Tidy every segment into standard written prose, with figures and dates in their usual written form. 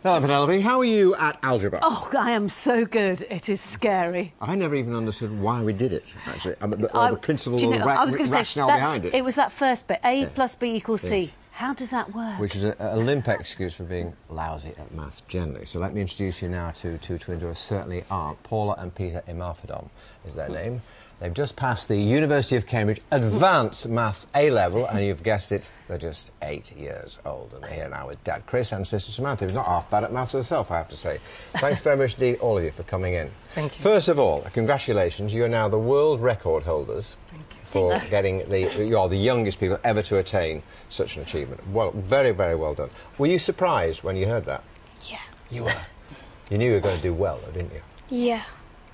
Hello, Penelope. How are you at algebra? Oh, I am so good. It is scary. I never even understood why we did it, actually. The principle or rationale behind it. It was that first bit, A plus B equals C. Yes. How does that work? Which is a limp excuse for being lousy at maths generally. So let me introduce you now to two twins who certainly aren't. Paula and Peter Imafidon is their name. They've just passed the University of Cambridge Advanced Maths A-Level, and you've guessed it, they're just 8 years old. And they're here now with Dad Chris and Sister Samantha, who's not half bad at maths herself, I have to say. Thanks very much indeed, all of you, for coming in. Thank you. First of all, congratulations, you are now the world record holders for getting you're the youngest people ever to attain such an achievement. Well, very, very well done. Were you surprised when you heard that? Yeah. You were? You knew you were going to do well, though, didn't you? Yeah.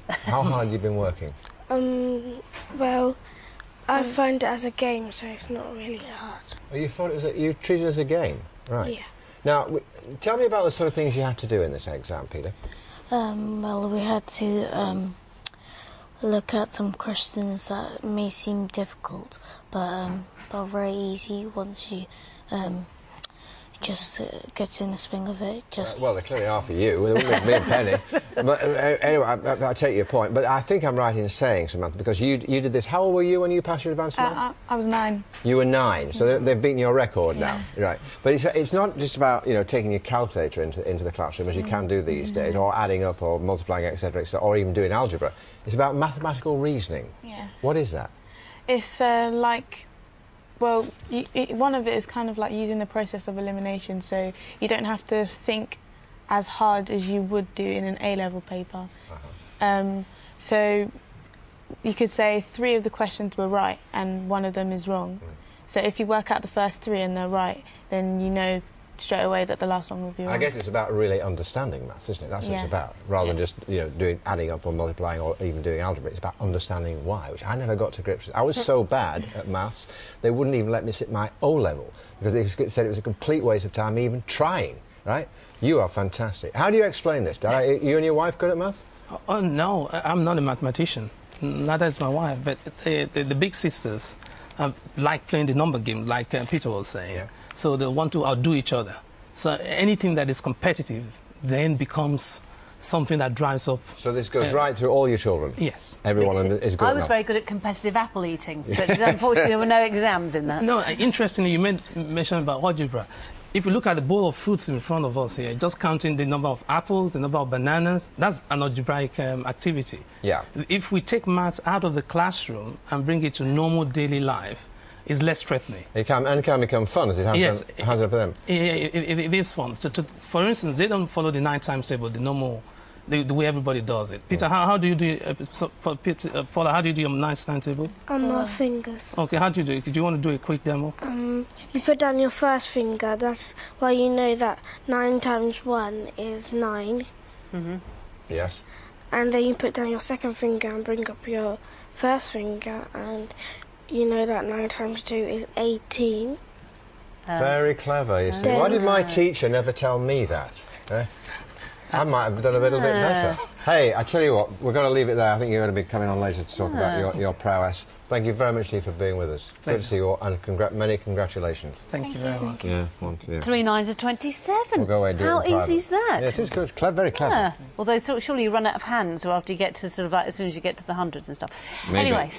How hard have you been working? Well, I find it as a game, so it's not really hard. Oh, you thought it was you treated it as a game, right? Yeah. Now, tell me about the sort of things you had to do in this exam, Peter. Well, we had to look at some questions that may seem difficult, but very easy once you just get in the swing of it. Well, they clearly are for you. Me and Penny. But anyway, I take your point. But I think I'm right in saying, Samantha, because you did this. How old were you when you passed your advanced maths? I was 9. You were 9, so they've beaten your record now, right? But it's not just about taking your calculator into the classroom as you can do these days, or adding up, or multiplying, etc., or even doing algebra. It's about mathematical reasoning. Yes. What is that? It's like, well, one of it is kind of like using the process of elimination, so you don't have to think as hard as you would do in an A-level paper. So you could say 3 of the questions were right and 1 of them is wrong. So if you work out the first 3 and they're right, then you know straight away that the last one will be wrong. I guess it's about really understanding maths, isn't it? That's what it's about, rather than just doing adding up or multiplying or even doing algebra. It's about understanding why, which I never got to grips with. I was so bad at maths, they wouldn't even let me sit my O-level because they said it was a complete waste of time even trying. Right? You are fantastic. How do you explain this? You and your wife good at maths? Oh no, I'm not a mathematician. Neither is my wife. But the big sisters like playing the number games, like Peter was saying. Yeah. So they want to outdo each other. So anything that is competitive then becomes something that drives up. So this goes right through all your children? Yes. Everyone is good I was very good at competitive apple eating, but unfortunately there were no exams in that. No, interestingly, you mentioned about algebra. If you look at the bowl of fruits in front of us here, just counting the number of apples, the number of bananas, that's an algebraic activity. Yeah. If we take maths out of the classroom and bring it to normal daily life, it's less threatening. It can become fun, as it has for them. It is fun. For instance, they don't follow the 9 times table, the normal, the way everybody does it. Peter, how do you do Paula, how do you do your 9 times table? On my fingers. Okay, how do you do it? Do you want to do a quick demo? You put down your first finger, that's why you know that 9 times 1 is 9. Yes. And then you put down your second finger and bring up your first finger, and you know that 9 times 2 is 18. Very clever, you see. Why did my teacher never tell me that? I might have done a little bit better. Hey, I tell you what, we're going to leave it there. I think you're going to be coming on later to talk about your prowess. Thank you very much, Steve, for being with us. Good to see you all, and many congratulations. Thank you very much. Yeah, 3 9s are 27. We'll go away and do How it in easy is that? Yeah, it is good. Very clever. Yeah. Although surely you run out of hands, or after you get to as soon as you get to the hundreds and stuff. Maybe. Anyway.